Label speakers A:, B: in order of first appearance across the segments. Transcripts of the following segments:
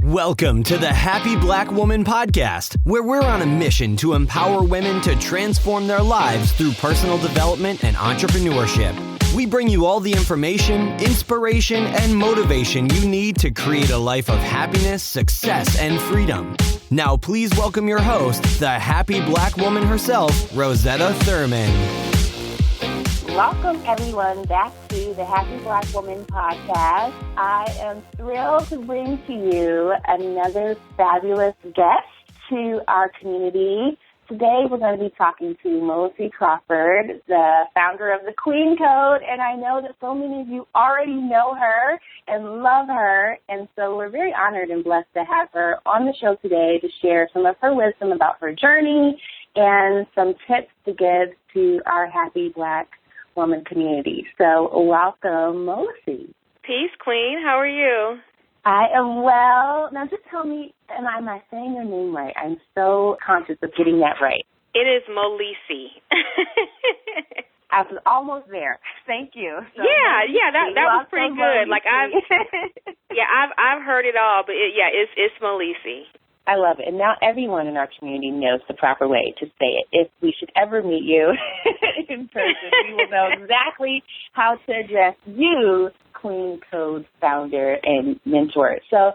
A: Welcome to the Happy Black Woman Podcast, where we're on a mission to empower women to transform their lives through personal development and entrepreneurship. We bring you all the information, inspiration, and motivation you need to create a life of happiness, success, and freedom. Now, please welcome your host, the happy Black woman herself, Rosetta Thurman.
B: Welcome, everyone, back to the Happy Black Woman Podcast. I am thrilled to bring to you another fabulous guest to our community. Today, we're going to be talking to Molesey Crawford, the founder of the Queen Code, and I know that so many of you already know her and love her, and so we're very honored and blessed to have her on the show today to share some of her wisdom about her journey and some tips to give to our Happy Black Woman community. So welcome, Molesey.
C: Peace, Queen. How are you?
B: I am well. Now just tell me, am I saying your name right? I'm so conscious of getting that right.
C: It is Molesey.
B: I was almost there. Thank you. So
C: that was pretty good. Like I've heard it all, but it's Molesey.
B: I love it. And now everyone in our community knows the proper way to say it. If we should ever meet you in person, we will know exactly how to address you, Queen Code founder and mentor. So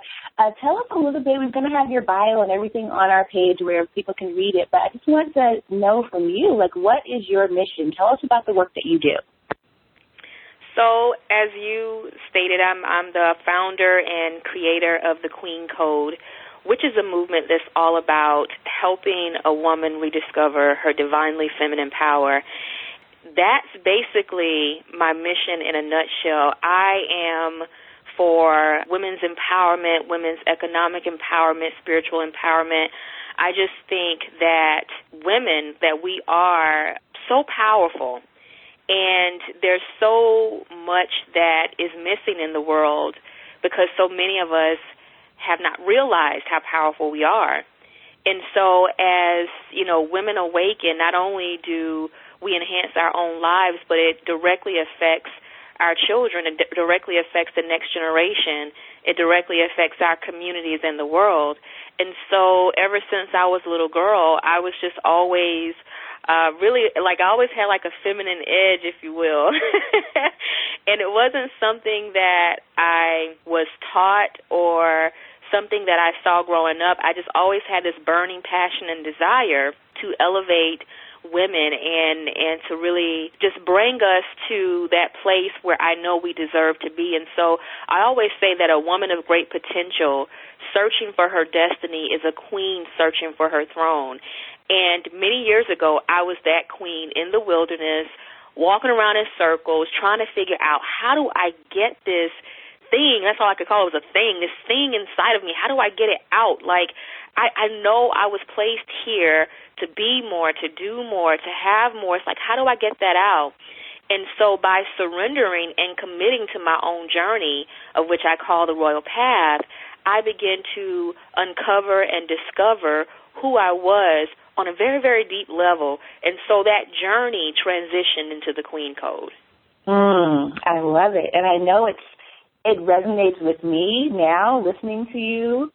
B: tell us a little bit. We're going to have your bio and everything on our page where people can read it. But I just want to know from you, what is your mission? Tell us about the work that you do.
C: So as you stated, I'm the founder and creator of the Queen Code, which is a movement that's all about helping a woman rediscover her divinely feminine power. That's basically my mission in a nutshell. I am for women's empowerment, women's economic empowerment, spiritual empowerment. I just think that women, that we are so powerful, and there's so much that is missing in the world because so many of us have not realized how powerful we are. And so as, women awaken, not only do we enhance our own lives, but it directly affects our children. It directly affects the next generation. It directly affects our communities and the world. And so ever since I was a little girl, I was just always I always had a feminine edge, if you will. And it wasn't something that I was taught or something that I saw growing up. I just always had this burning passion and desire to elevate women and to really just bring us to that place where I know we deserve to be. And so I always say that a woman of great potential searching for her destiny is a queen searching for her throne. And many years ago, I was that queen in the wilderness, walking around in circles, trying to figure out, how do I get this thing? That's all I could call it, was a thing, this thing inside of me. How do I get it out? I know I was placed here to be more, to do more, to have more. It's how do I get that out? And so by surrendering and committing to my own journey, of which I call the Royal Path, I began to uncover and discover who I was on a very, very deep level. And so that journey transitioned into the Queen Code.
B: I love it. And I know it resonates with me now, listening to you.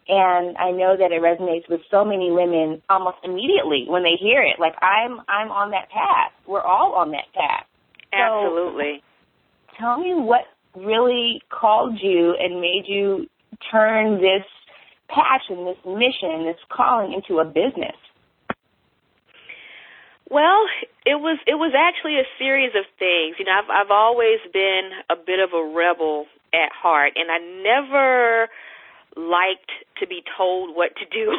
B: And I know that it resonates with so many women almost immediately when they hear it. I'm on that path. We're all on that path.
C: Absolutely.
B: So tell me what really called you and made you turn this passion, this mission, this calling into a business.
C: Well, it was actually a series of things. I've always been a bit of a rebel at heart, and I never liked to be told what to do.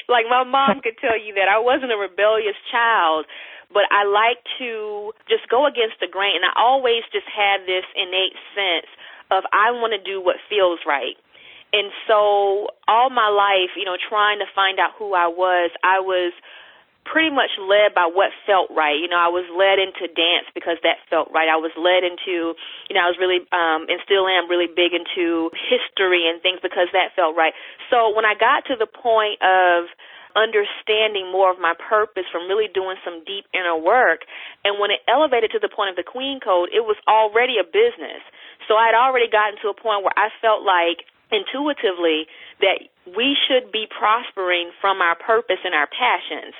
C: My mom could tell you that I wasn't a rebellious child, but I like to just go against the grain, and I always just had this innate sense of I want to do what feels right. And so all my life, trying to find out who I was pretty much led by what felt right. I was led into dance because that felt right. I was led into, I was really, and still am really big into history and things because that felt right. So when I got to the point of understanding more of my purpose from really doing some deep inner work, and when it elevated to the point of the Queen Code, it was already a business. So I had already gotten to a point where I felt like intuitively that we should be prospering from our purpose and our passions.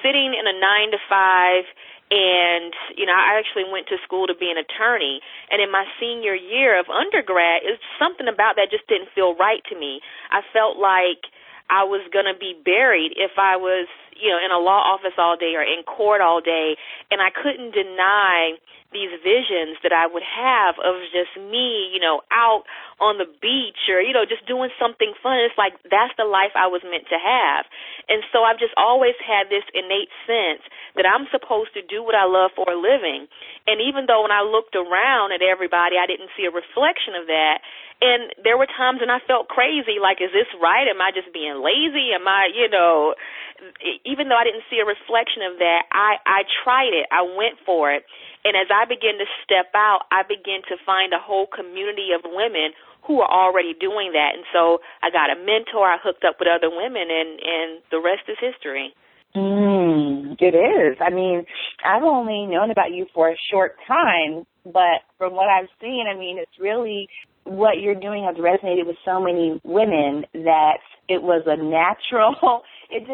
C: Sitting in a 9-to-5, and, I actually went to school to be an attorney, and in my senior year of undergrad, it's something about that just didn't feel right to me. I felt like I was going to be buried if I was, in a law office all day or in court all day, and I couldn't deny these visions that I would have of just me, out on the beach or, just doing something fun. It's like that's the life I was meant to have. And so I've just always had this innate sense that I'm supposed to do what I love for a living. And even though when I looked around at everybody, I didn't see a reflection of that. And there were times when I felt crazy, like, is this right? Am I just being lazy? Am I, even though I didn't see a reflection of that, I tried it. I went for it. And as I began to step out, I began to find a whole community of women who are already doing that. And so I got a mentor. I hooked up with other women, and the rest is history.
B: It is. I mean, I've only known about you for a short time, but from what I've seen, it's really what you're doing has resonated with so many women that it was a natural,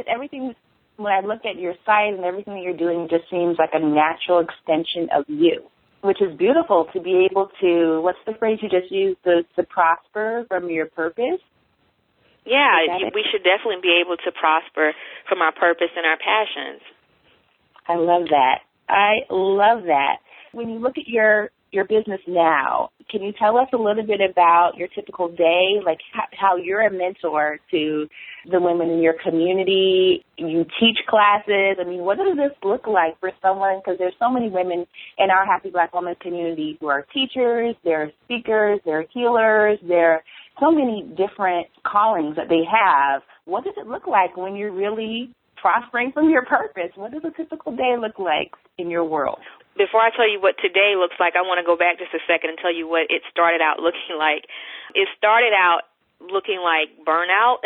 B: everything, when I look at your site and everything that you're doing, just seems like a natural extension of you, which is beautiful to be able to, what's the phrase you just used, to prosper from your purpose?
C: Yeah, we should definitely be able to prosper from our purpose and our passions.
B: I love that. When you look at your business now, can you tell us a little bit about your typical day, like how you're a mentor to the women in your community? You teach classes. What does this look like for someone? Because there's so many women in our Happy Black Woman community who are teachers, they're speakers, they're healers, they're so many different callings that they have. What does it look like when you're really prospering from your purpose? What does a typical day look like in your world?
C: Before I tell you what today looks like, I want to go back just a second and tell you what it started out looking like. It started out looking like burnout,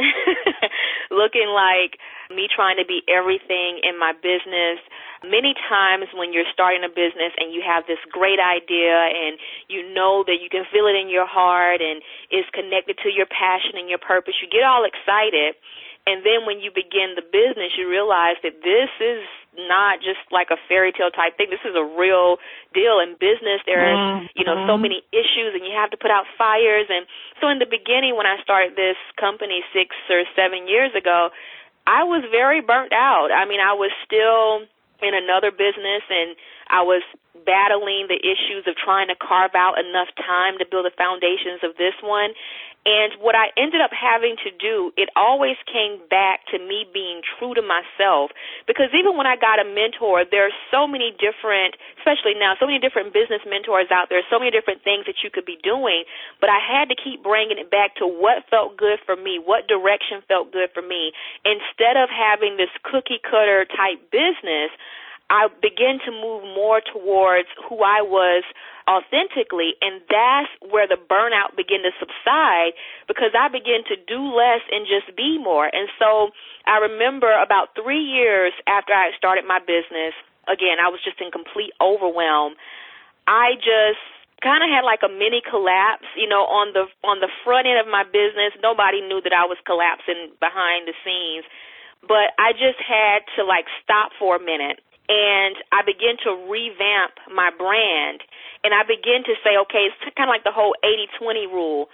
C: looking like me trying to be everything in my business. Many times when you're starting a business and you have this great idea and you know that you can feel it in your heart and it's connected to your passion and your purpose, you get all excited. And then when you begin the business, you realize that this is not just like a fairy tale type thing. This is a real deal. In business, there are, so many issues, and you have to put out fires. And so in the beginning, when I started this company 6 or 7 years ago, I was very burnt out. I was still in another business, and I was battling the issues of trying to carve out enough time to build the foundations of this one. And what I ended up having to do, it always came back to me being true to myself. Because even when I got a mentor, there are so many different, especially now, so many different business mentors out there, so many different things that you could be doing. But I had to keep bringing it back to what felt good for me, what direction felt good for me. Instead of having this cookie-cutter type business, I began to move more towards who I was authentically, and that's where the burnout began to subside because I began to do less and just be more. And so I remember about 3 years after I started my business, again, I was just in complete overwhelm. I just kind of had like a mini collapse, on the front end of my business. Nobody knew that I was collapsing behind the scenes, but I just had to stop for a minute. And I began to revamp my brand, and I began to say, okay, it's kind of like the whole 80-20 rule.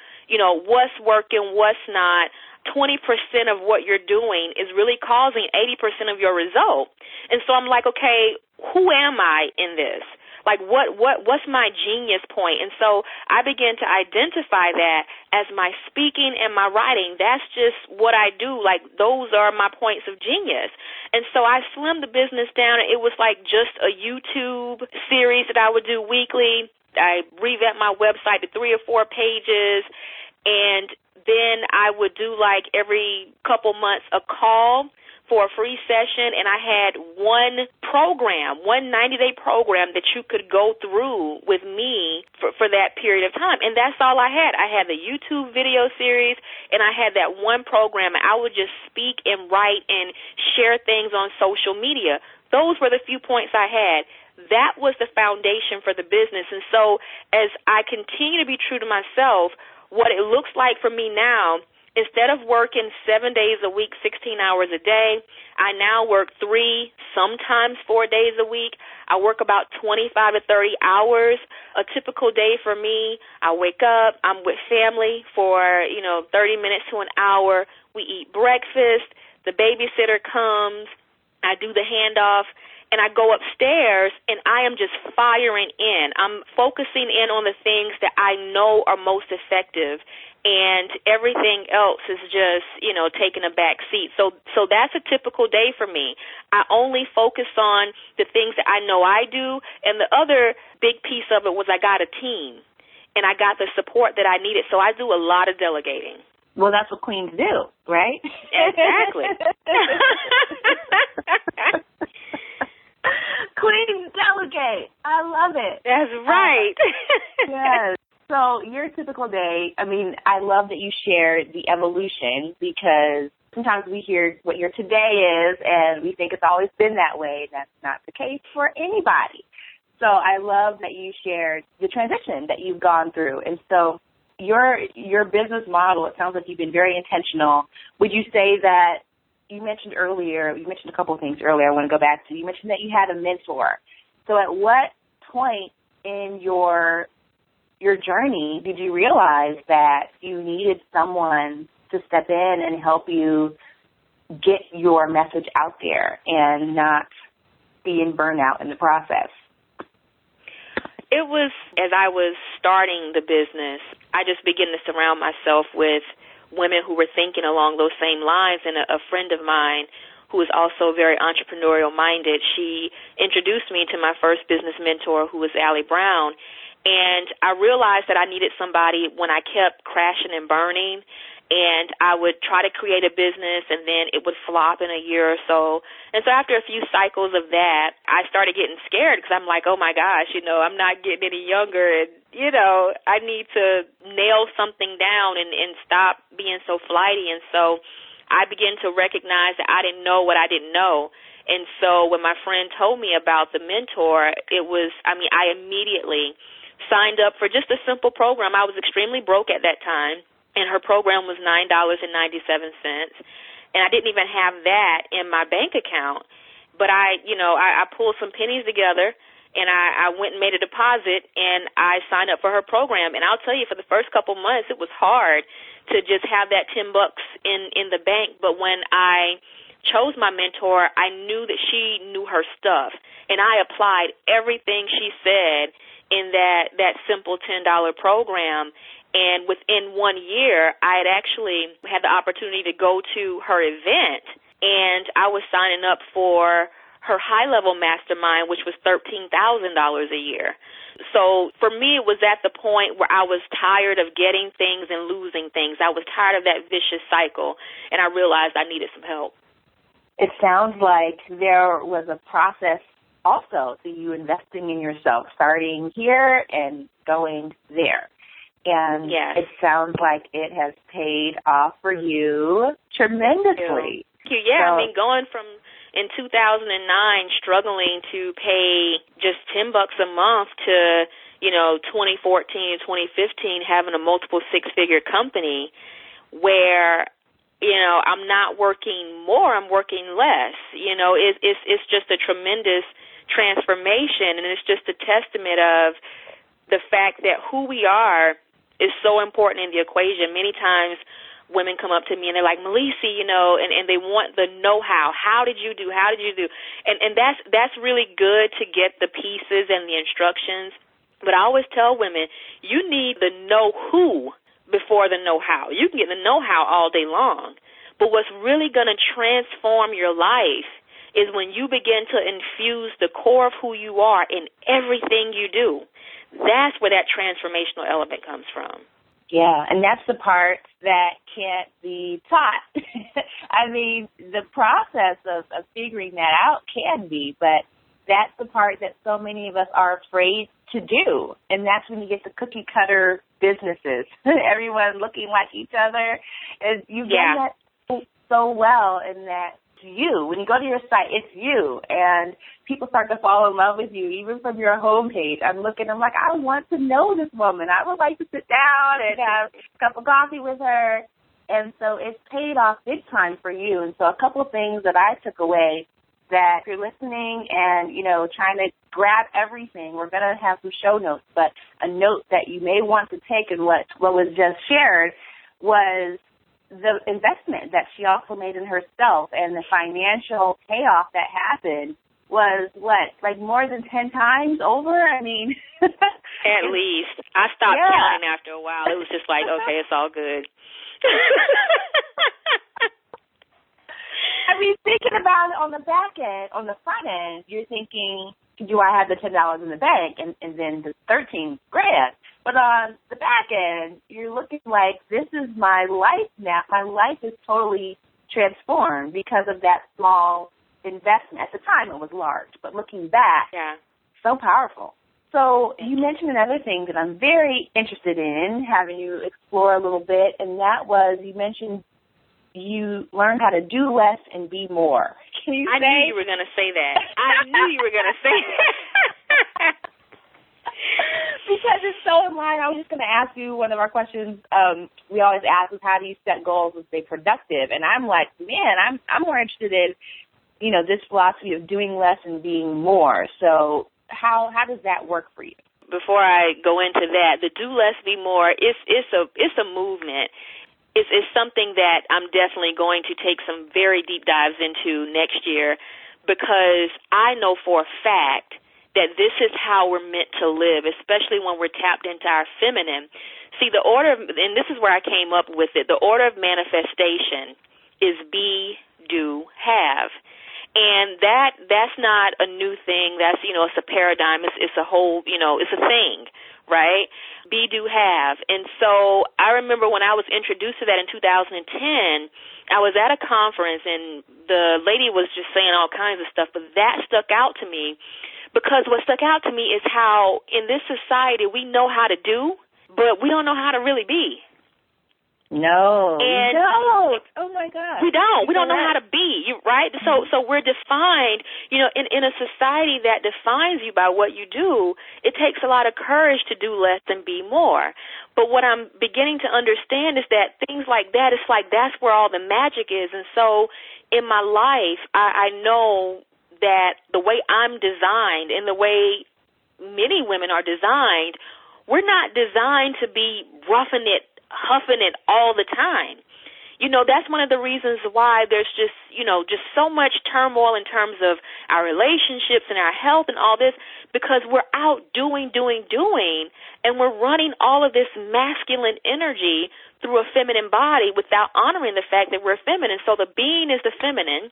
C: What's working, what's not. 20% of what you're doing is really causing 80% of your result. And so I'm like, okay, who am I in this? What's my genius point? And so I began to identify that as my speaking and my writing. That's just what I do. Those are my points of genius. And so I slimmed the business down. It was just a YouTube series that I would do weekly. I revamped my website to 3 or 4 pages. And then I would do every couple months a call for a free session, and I had one 90-day program that you could go through with me for that period of time. And that's all I had. I had the YouTube video series, and I had that one program. I would just speak and write and share things on social media. Those were the few points I had. That was the foundation for the business. And so as I continue to be true to myself, what it looks like for me now, instead of working 7 days a week, 16 hours a day, I now work 3, sometimes 4 days a week. I work about 25 to 30 hours. A typical day for me, I wake up, I'm with family for, 30 minutes to an hour. We eat breakfast. The babysitter comes. I do the handoff. And I go upstairs, and I am just firing in. I'm focusing in on the things that I know are most effective, and everything else is just, taking a back seat. So that's a typical day for me. I only focus on the things that I know I do, and the other big piece of it was I got a team, and I got the support that I needed. So I do a lot of delegating.
B: Well, that's what queens do, right?
C: Exactly.
B: Queens delegate. I love it.
C: That's right.
B: Yes. So your typical day, I love that you shared the evolution, because sometimes we hear what your today is and we think it's always been that way. That's not the case for anybody. So I love that you shared the transition that you've gone through. And so your business model, it sounds like you've been very intentional. Would you say that you mentioned a couple of things earlier I want to go back to. You mentioned that you had a mentor. So at what point in your journey did you realize that you needed someone to step in and help you get your message out there and not be in burnout in the process?
C: It was, as I was starting the business, I just began to surround myself with women who were thinking along those same lines. And a friend of mine who is also very entrepreneurial-minded, she introduced me to my first business mentor, who was Allie Brown. And I realized that I needed somebody when I kept crashing and burning, and I would try to create a business, and then it would flop in a year or so. And so after a few cycles of that, I started getting scared, because I'm like, oh, my gosh, I'm not getting any younger, and, I need to nail something down and stop being so flighty. And so I began to recognize that I didn't know what I didn't know. And so when my friend told me about the mentor, I immediately signed up for just a simple program. I was extremely broke at that time, and her program was $9.97. And I didn't even have that in my bank account. But I pulled some pennies together, and I went and made a deposit, and I signed up for her program. And I'll tell you, for the first couple months, it was hard to just have that $10 in the bank. But when I chose my mentor, I knew that she knew her stuff, and I applied everything she said in that simple $10 program. And within 1 year, I had actually had the opportunity to go to her event, and I was signing up for her high-level mastermind, which was $13,000 a year. So for me, it was at the point where I was tired of getting things and losing things. I was tired of that vicious cycle, and I realized I needed some help.
B: It sounds like there was a process also to you investing in yourself, starting here and going there. And
C: yes.
B: It sounds like it has paid off for you tremendously.
C: Thank you. Yeah, so, going from in 2009 struggling to pay just $10 a month to, 2014, 2015 having a multiple six-figure company where, I'm not working more, I'm working less. It's just a tremendous transformation, and it's just a testament of the fact that who we are is so important in the equation. Many times women come up to me and they're like, Molesey, and they want the know-how. How did you do? And that's really good to get the pieces and the instructions. But I always tell women, you need the know-who before the know-how. You can get the know-how all day long. But what's really going to transform your life is when you begin to infuse the core of who you are in everything you do. That's where that transformational element comes from.
B: Yeah, and that's the part that can't be taught. The process of figuring that out can be, but that's the part that so many of us are afraid to do. And that's when you get the cookie-cutter businesses, everyone looking like each other. And you've done that so well in that you. When you go to your site, it's you. And people start to fall in love with you, even from your homepage. I'm like, I want to know this woman. I would like to sit down and have a cup of coffee with her. And so it's paid off big time for you. And so a couple of things that I took away, that if you're listening and, trying to grab everything, we're going to have some show notes, but a note that you may want to take in what was just shared was the investment that she also made in herself, and the financial payoff that happened was more than 10 times over? I mean,
C: at least. I stopped counting after a while. It was just like, okay, it's all good.
B: I mean, thinking about it on the back end, on the front end, you're thinking, do I have the $10 in the bank and then the $13,000? But on the back end, you're looking like, this is my life now. My life is totally transformed because of that small investment. At the time, it was large, but looking back, so powerful. So you mentioned another thing that I'm very interested in having you explore a little bit, and that was, you mentioned you learned how to do less and be more. Can you
C: I knew you were going to say that. I knew you were going to say that.
B: Because it's so in line. I was just going to ask you, one of our questions we always ask is, how do you set goals and stay productive? And I'm like, man, I'm more interested in, this philosophy of doing less and being more. So how does that work for you?
C: Before I go into that, the do less, be more, it's a movement. It's something that I'm definitely going to take some very deep dives into next year, because I know for a fact that this is how we're meant to live, especially when we're tapped into our feminine. See, the order of, and this is where I came up with it, the order of manifestation is be, do, have. And that's not a new thing. That's, it's a paradigm. It's a whole, it's a thing, right? Be, do, have. And so I remember when I was introduced to that in 2010, I was at a conference and the lady was just saying all kinds of stuff, but that stuck out to me, because what stuck out to me is how in this society we know how to do, but we don't know how to really be.
B: No.
C: And
B: we don't. Oh my God.
C: We don't. We don't know how to be, right? So we're defined, in a society that defines you by what you do. It takes a lot of courage to do less and be more. But what I'm beginning to understand is that things like that, it's like that's where all the magic is. And so in my life, I know that the way I'm designed and the way many women are designed, we're not designed to be roughing it, huffing it all the time. That's one of the reasons why there's just so much turmoil in terms of our relationships and our health and all this, because we're out doing, and we're running all of this masculine energy through a feminine body without honoring the fact that we're feminine. So the being is the feminine,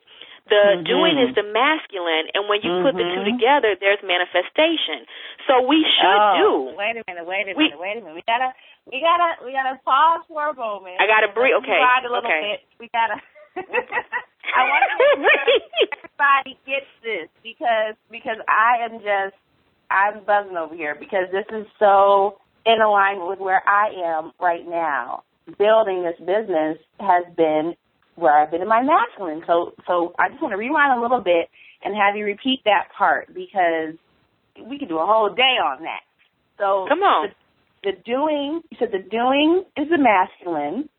C: the doing is the masculine, and when you put the two together, there's manifestation. So we should do.
B: Wait a minute. We gotta pause for a moment.
C: I gotta breathe. Okay.
B: A little bit. We gotta. I want to make sure everybody gets this, because I'm buzzing over here, because this is so in alignment with where I am right now. Building this business has been where I've been in my masculine. So I just want to rewind a little bit and have you repeat that part, because we could do a whole day on that. So
C: come on.
B: The doing, you said the doing is the masculine.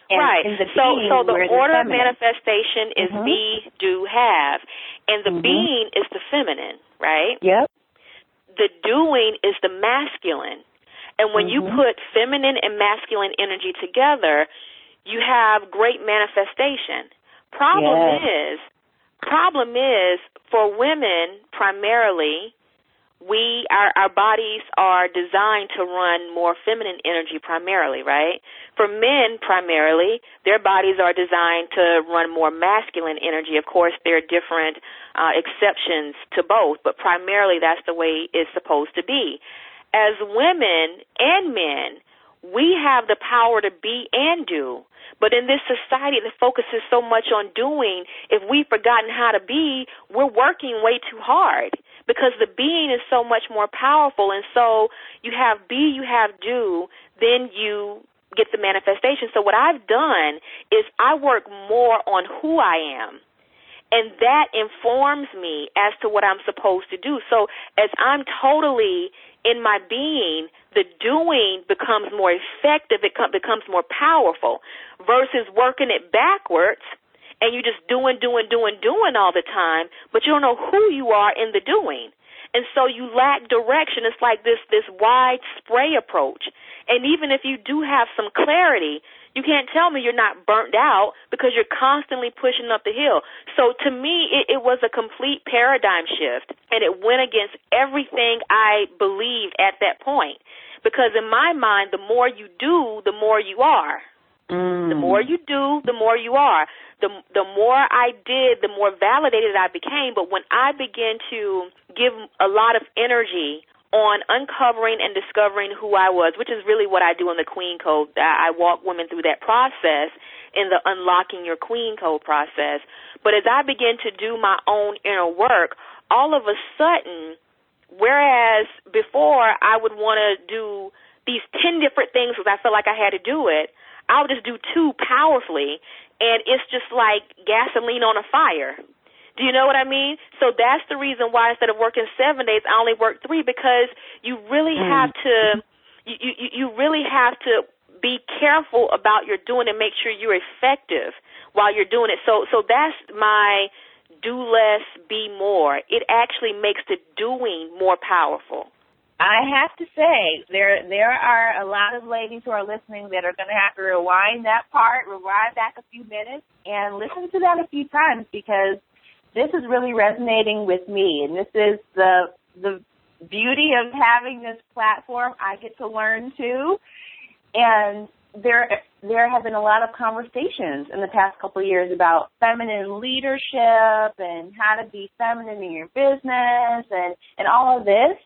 B: And
C: right.
B: The
C: so the order of
B: feminine.
C: Manifestation is be, do, have. And the being is the feminine, right?
B: Yep.
C: The doing is the masculine. And when you put feminine and masculine energy together, you have great manifestation. Problem is for women primarily, our bodies are designed to run more feminine energy primarily, right? For men primarily, their bodies are designed to run more masculine energy. Of course, there are different exceptions to both, but primarily that's the way it's supposed to be. As women and men, we have the power to be and do. But in this society that focuses so much on doing, if we've forgotten how to be, we're working way too hard, because the being is so much more powerful. And so you have be, you have do, then you get the manifestation. So what I've done is I work more on who I am. And that informs me as to what I'm supposed to do. So as I'm totally in my being, the doing becomes more effective, it becomes more powerful, versus working it backwards and you just doing all the time, but you don't know who you are in the doing. And so you lack direction. It's like this wide spray approach. And even if you do have some clarity, you can't tell me you're not burnt out because you're constantly pushing up the hill. So to me, it was a complete paradigm shift, and it went against everything I believed at that point. Because in my mind, the more you do, the more you are. The more you do, the more you are. The more I did, the more validated I became. But when I began to give a lot of energy on uncovering and discovering who I was, which is really what I do in the Queen Code. I walk women through that process in the Unlocking Your Queen Code process. But as I began to do my own inner work, all of a sudden, whereas before I would want to do these 10 different things because I felt like I had to do it, I would just do 2 powerfully, and it's just like gasoline on a fire. Do you know what I mean? So that's the reason why instead of working 7 days, I only work 3, because you really have to you really have to be careful about your doing and make sure you're effective while you're doing it. So that's my do less, be more. It actually makes the doing more powerful.
B: I have to say, there are a lot of ladies who are listening that are going to have to rewind that part, rewind back a few minutes, and listen to that a few times, because this is really resonating with me, and this is the beauty of having this platform. I get to learn too, and there have been a lot of conversations in the past couple of years about feminine leadership and how to be feminine in your business and all of this.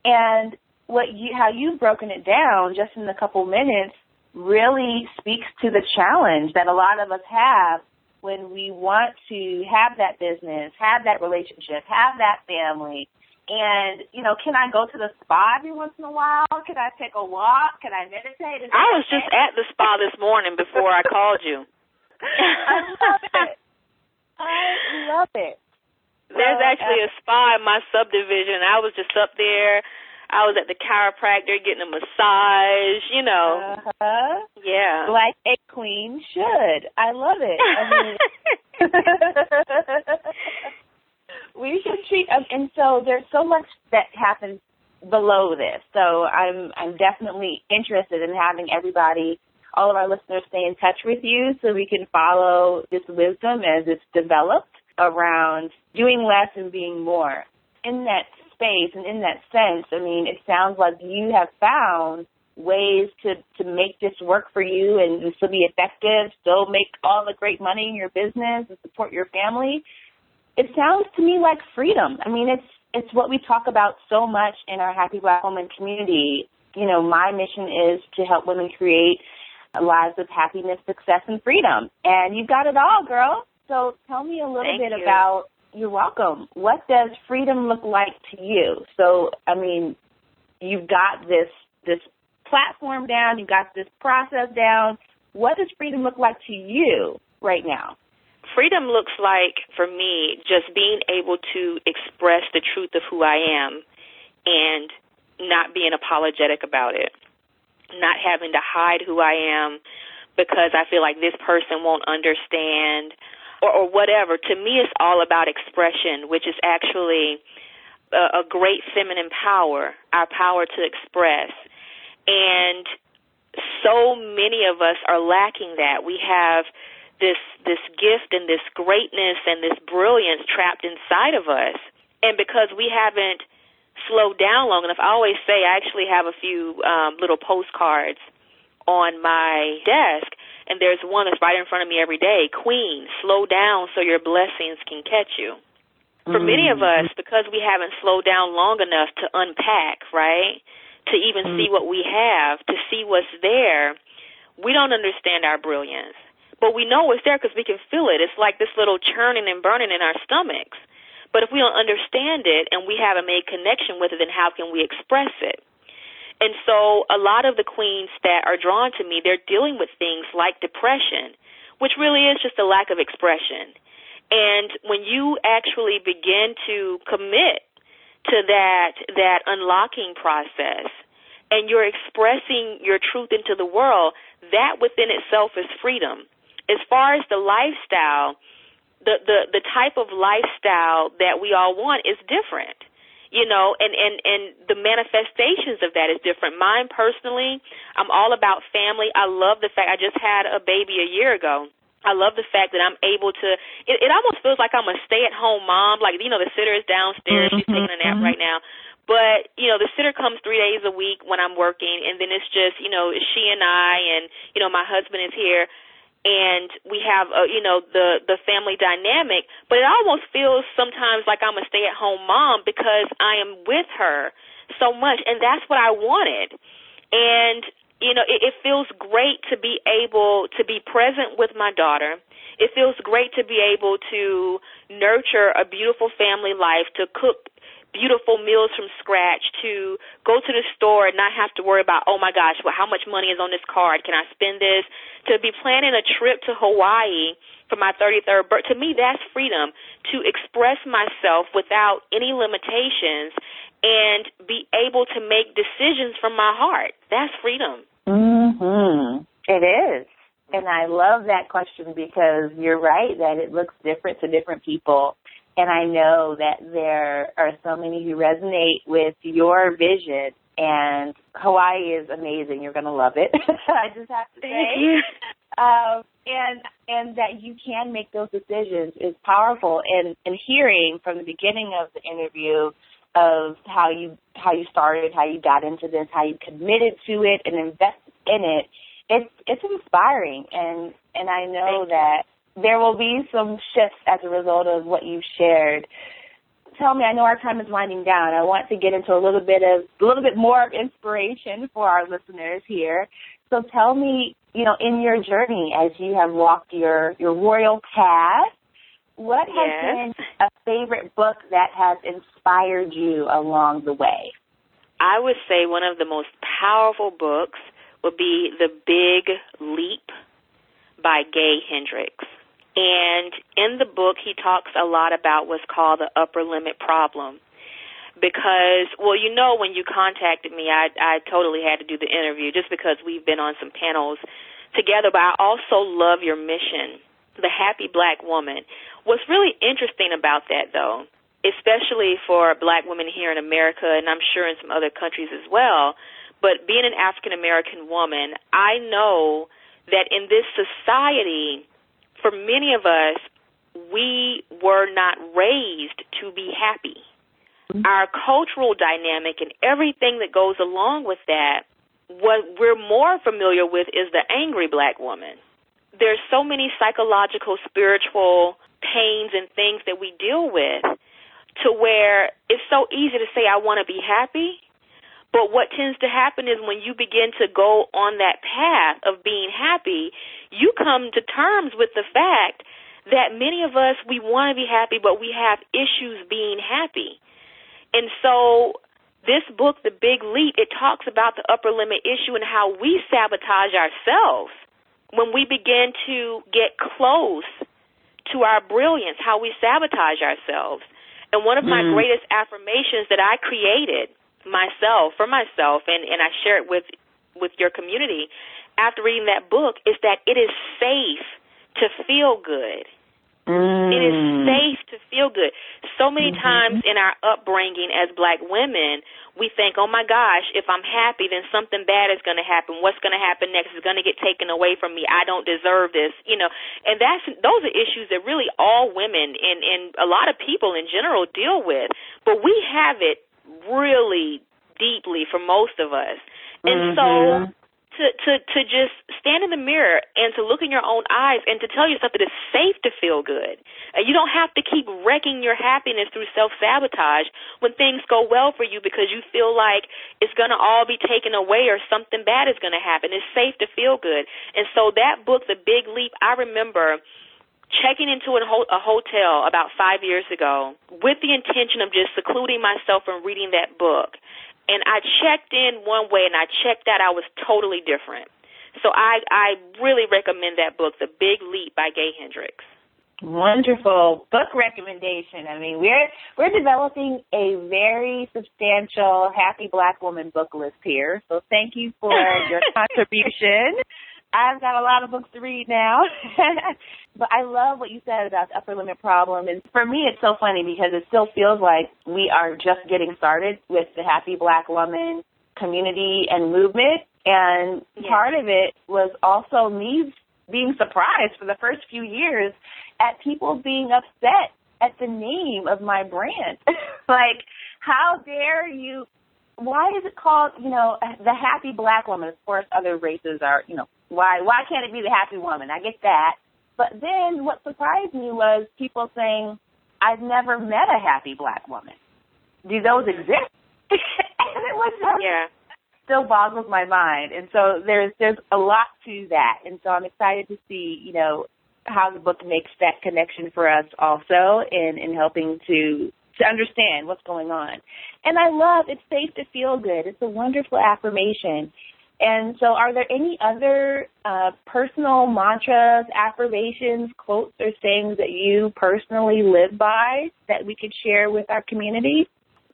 B: And how you've broken it down just in a couple minutes really speaks to the challenge that a lot of us have when we want to have that business, have that relationship, have that family. And, can I go to the spa every once in a while? Can I take a walk? Can I meditate?
C: I was just at the spa this morning before I called you.
B: I love it. I love it.
C: There's actually a spa in my subdivision. I was just up there. I was at the chiropractor getting a massage, Yeah.
B: Like a queen should. I love it. We should treat, and so there's so much that happens below this. So I'm definitely interested in having everybody, all of our listeners, stay in touch with you so we can follow this wisdom as it's developed around doing less and being more. In that space and in that sense, it sounds like you have found ways to make this work for you and still be effective, still make all the great money in your business and support your family. It sounds to me like freedom. It's what we talk about so much in our Happy Black Woman community. My mission is to help women create lives of happiness, success, and freedom. And you've got it all, girl. So tell me a little bit about, you're welcome, what does freedom look like to you? So, you've got this platform down, you've got this process down. What does freedom look like to you right now?
C: Freedom looks like, for me, just being able to express the truth of who I am and not being apologetic about it, not having to hide who I am because I feel like this person won't understand or whatever. To me, it's all about expression, which is actually a great feminine power, our power to express. And so many of us are lacking that. We have this gift and this greatness and this brilliance trapped inside of us. And because we haven't slowed down long enough, I always say, I actually have a few little postcards on my desk, and there's one that's right in front of me every day. Queen, slow down so your blessings can catch you. For many of us, because we haven't slowed down long enough to unpack, right, to even see what we have, to see what's there, we don't understand our brilliance. But we know it's there because we can feel it. It's like this little churning and burning in our stomachs. But if we don't understand it and we haven't made connection with it, then how can we express it? And so a lot of the queens that are drawn to me, they're dealing with things like depression, which really is just a lack of expression. And when you actually begin to commit to that unlocking process, and you're expressing your truth into the world, that within itself is freedom. As far as the lifestyle, the type of lifestyle that we all want is different, you know, and the manifestations of that is different. Mine personally, I'm all about family. I love the fact I just had a baby a year ago. I love the fact that I'm able to, it almost feels like I'm a stay-at-home mom. Like, you know, the sitter is downstairs. She's taking a nap right now. But, you know, the sitter comes 3 days a week when I'm working, and then it's just, you know, she and I, and, you know, my husband is here, and we have, you know, the family dynamic. But it almost feels sometimes like I'm a stay-at-home mom because I am with her so much, and that's what I wanted. And, you know, it feels great to be able to be present with my daughter. It feels great to be able to nurture a beautiful family life, to cook beautiful meals from scratch, to go to the store and not have to worry about, oh, my gosh, well, how much money is on this card? Can I spend this? To be planning a trip to Hawaii for my 33rd birthday. To me, that's freedom, to express myself without any limitations and be able to make decisions from my heart. That's freedom.
B: Mm-hmm. It is. And I love that question because you're right that it looks different to different people. And I know that there are so many who resonate with your vision, and Hawaii is amazing. You're going to love it. I just have to say.
C: Thank you.
B: And that you can make those decisions is powerful. And hearing from the beginning of the interview of how you started, how you got into this, how you committed to it and invested in it, it's inspiring. And I know that there will be some shifts as a result of what you shared. Tell me, I know our time is winding down. I want to get into a little bit more of inspiration for our listeners here. So tell me, you know, in your journey as you have walked your royal path, what has been a favorite book that has inspired you along the way?
C: I would say one of the most powerful books would be The Big Leap by Gay Hendricks. And in the book, he talks a lot about what's called the upper limit problem. Because, well, you know, when you contacted me, I totally had to do the interview just because we've been on some panels together. But I also love your mission, the happy black woman. What's really interesting about that, though, especially for black women here in America, and I'm sure in some other countries as well, but being an African-American woman, I know that in this society, for many of us, we were not raised to be happy. Our cultural dynamic and everything that goes along with that, what we're more familiar with is the angry black woman. There's so many psychological, spiritual pains and things that we deal with to where it's so easy to say, I want to be happy. But what tends to happen is when you begin to go on that path of being happy, you come to terms with the fact that many of us, we want to be happy, but we have issues being happy. And so this book, The Big Leap, it talks about the upper limit issue and how we sabotage ourselves when we begin to get close to our brilliance, how we sabotage ourselves. And one of my greatest affirmations that I created for myself, and I share it with your community after reading that book, is that it is safe to feel good. It is safe to feel good. So many times in our upbringing as black women, we think, oh, my gosh, if I'm happy, then something bad is going to happen. What's going to happen next is going to get taken away from me. I don't deserve this, you know. And those are issues that really all women and a lot of people in general deal with. But we have it really deeply for most of us. And so to just stand in the mirror and to look in your own eyes and to tell yourself that it's safe to feel good. You don't have to keep wrecking your happiness through self-sabotage when things go well for you because you feel like it's going to all be taken away or something bad is going to happen. It's safe to feel good. And so that book, The Big Leap, I remember checking into a hotel about 5 years ago with the intention of just secluding myself from reading that book. And I checked in one way and I checked out. I was totally different. So I really recommend that book, The Big Leap by Gay Hendricks.
B: Wonderful book recommendation. I mean, we're developing a very substantial Happy Black Woman book list here. So thank you for your contribution. I've got a lot of books to read now. But I love what you said about the upper limit problem. And for me, it's so funny because it still feels like we are just getting started with the Happy Black Woman community and movement. And part of it was also me being surprised for the first few years at people being upset at the name of my brand. Like, how dare you? Why is it called, the Happy Black Woman? Of course, other races are, why can't it be the Happy Woman? I get that. But then what surprised me was people saying, I've never met a happy Black woman. Do those exist? And it was still boggles my mind. And so there's a lot to that. And so I'm excited to see, how the book makes that connection for us also in helping to understand what's going on. And I love It's Safe to Feel Good. It's a wonderful affirmation. And so are there any other personal mantras, affirmations, quotes, or sayings that you personally live by that we could share with our community?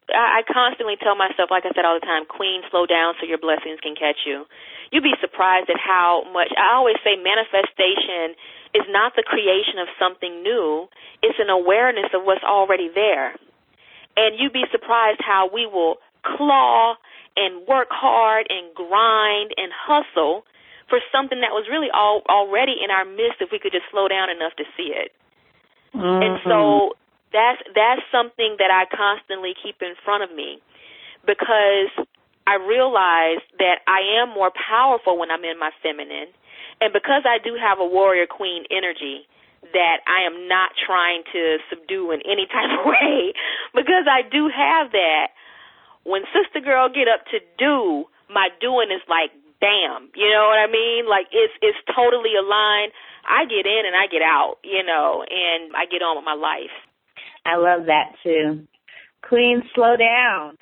C: I constantly tell myself, like I said all the time, Queen, slow down so your blessings can catch you. You'd be surprised at how much, I always say manifestation is not the creation of something new. It's an awareness of what's already there. And you'd be surprised how we will claw and work hard and grind and hustle for something that was really already in our midst if we could just slow down enough to see it. Mm-hmm. And so that's something that I constantly keep in front of me because I realize that I am more powerful when I'm in my feminine. And because I do have a warrior queen energy that I am not trying to subdue in any type of way, because I do have that, when Sister Girl get up to do, my doing is like, bam, you know what I mean? Like, it's totally aligned. I get in and I get out, and I get on with my life.
B: I love that, too. Queen, slow down.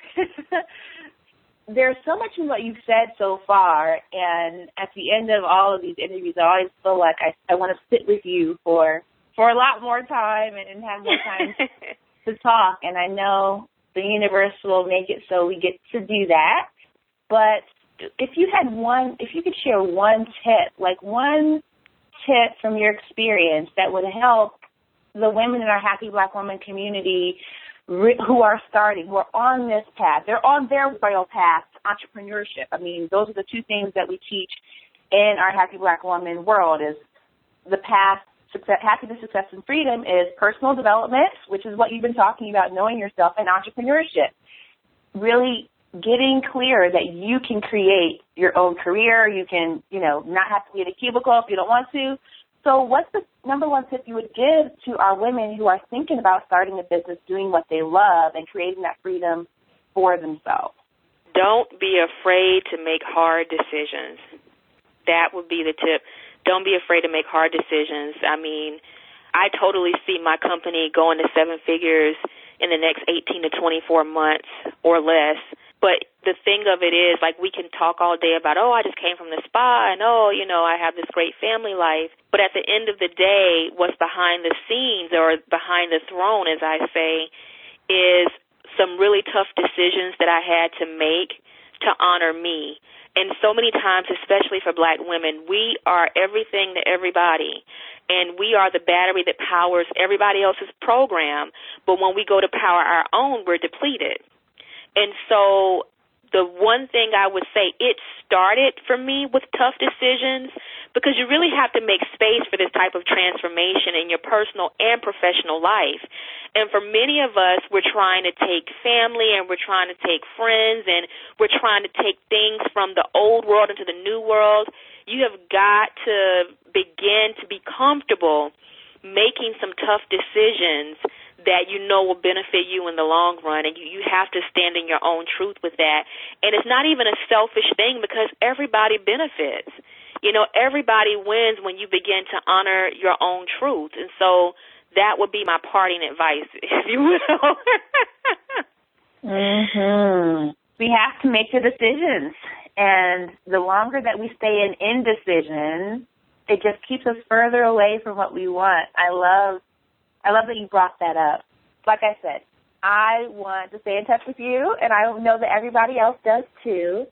B: There's so much in what you've said so far, and at the end of all of these interviews, I always feel like I want to sit with you for a lot more time and have more time to talk, and I know the universe will make it so we get to do that. But if you could share one tip from your experience that would help the women in our Happy Black Woman community who are on this path, they're on their royal path to entrepreneurship. I mean, those are the two things that we teach in our Happy Black Woman world is the path. Happiness, success, and freedom is personal development, which is what you've been talking about, knowing yourself, and entrepreneurship. Really getting clear that you can create your own career. You can, not have to be in a cubicle if you don't want to. So what's the number one tip you would give to our women who are thinking about starting a business, doing what they love, and creating that freedom for themselves?
C: Don't be afraid to make hard decisions. That would be the tip. Don't be afraid to make hard decisions. I mean, I totally see my company going to 7 figures in the next 18 to 24 months or less. But the thing of it is, like, we can talk all day about, I just came from the spa, and, I have this great family life. But at the end of the day, what's behind the scenes or behind the throne, as I say, is some really tough decisions that I had to make to honor me. And so many times, especially for Black women, we are everything to everybody. And we are the battery that powers everybody else's program. But when we go to power our own, we're depleted. And so the one thing I would say, it started for me with tough decisions because you really have to make space for this type of transformation in your personal and professional life. And for many of us, we're trying to take family and we're trying to take friends and we're trying to take things from the old world into the new world. You have got to begin to be comfortable making some tough decisions that you know will benefit you in the long run, and you have to stand in your own truth with that. And it's not even a selfish thing because everybody benefits. Everybody wins when you begin to honor your own truth. And so that would be my parting advice, if you will.
B: Mm-hmm. We have to make the decisions. And the longer that we stay in indecision, it just keeps us further away from what we want. I love I love that you brought that up. Like I said, I want to stay in touch with you, and I know that everybody else does too.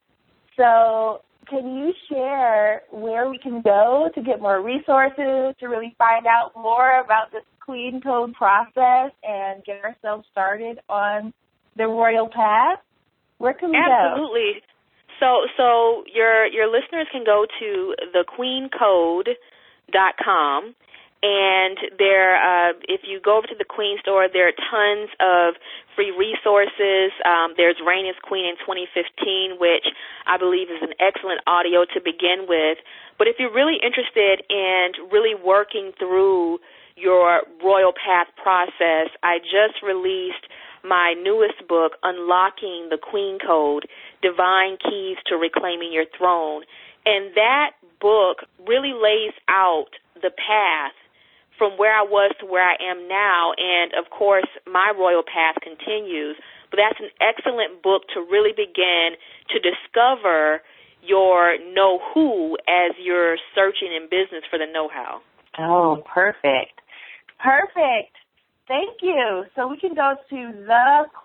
B: So can you share where we can go to get more resources, to really find out more about this Queen Code process and get ourselves started on the royal path? Where can we go?
C: Absolutely. So your listeners can go to thequeencode.com, and there, if you go over to the Queen store, there are tons of free resources. There's Reign as Queen in 2015, which I believe is an excellent audio to begin with. But if you're really interested in really working through your royal path process, I just released my newest book, Unlocking the Queen Code, Divine Keys to Reclaiming Your Throne. And that book really lays out the path from where I was to where I am now. And, of course, my royal path continues. But that's an excellent book to really begin to discover your know-who as you're searching in business for the know-how.
B: Oh, perfect. Perfect. Thank you. So we can go to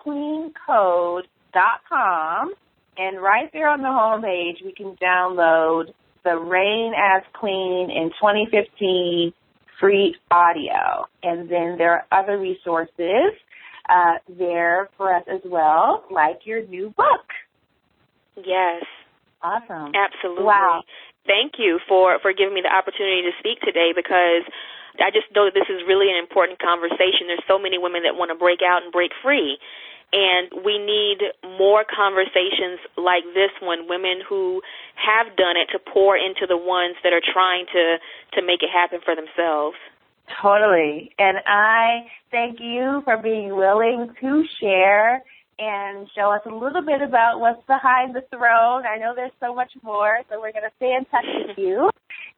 B: thequeencode.com, and right there on the homepage, we can download the Reign as Queen in 2015 free audio. And then there are other resources there for us as well, like your new book.
C: Yes.
B: Awesome.
C: Absolutely.
B: Wow.
C: Thank you for giving me the opportunity to speak today, because I just know that this is really an important conversation. There's so many women that want to break out and break free. And we need more conversations like this one, women who have done it, to pour into the ones that are trying to make it happen for themselves.
B: Totally. And I thank you for being willing to share and show us a little bit about what's behind the throne. I know there's so much more, so we're going to stay in touch with you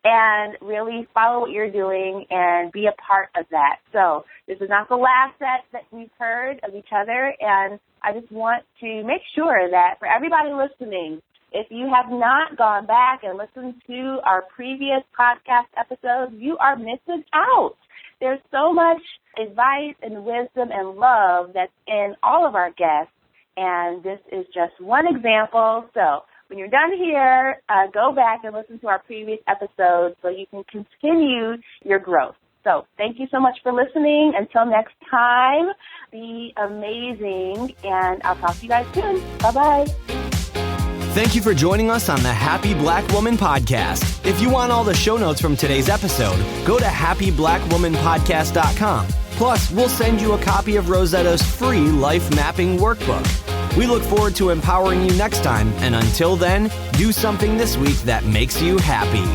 B: and really follow what you're doing and be a part of that. So this is not the last set that we've heard of each other, and I just want to make sure that for everybody listening, if you have not gone back and listened to our previous podcast episodes, you are missing out. There's so much advice and wisdom and love that's in all of our guests, and this is just one example. So when you're done here, go back and listen to our previous episodes so you can continue your growth. So thank you so much for listening. Until next time, be amazing, and I'll talk to you guys soon. Bye-bye.
A: Thank you for joining us on the Happy Black Woman Podcast. If you want all the show notes from today's episode, go to happyblackwomanpodcast.com. Plus, we'll send you a copy of Rosetta's free life mapping workbook. We look forward to empowering you next time, and until then, do something this week that makes you happy.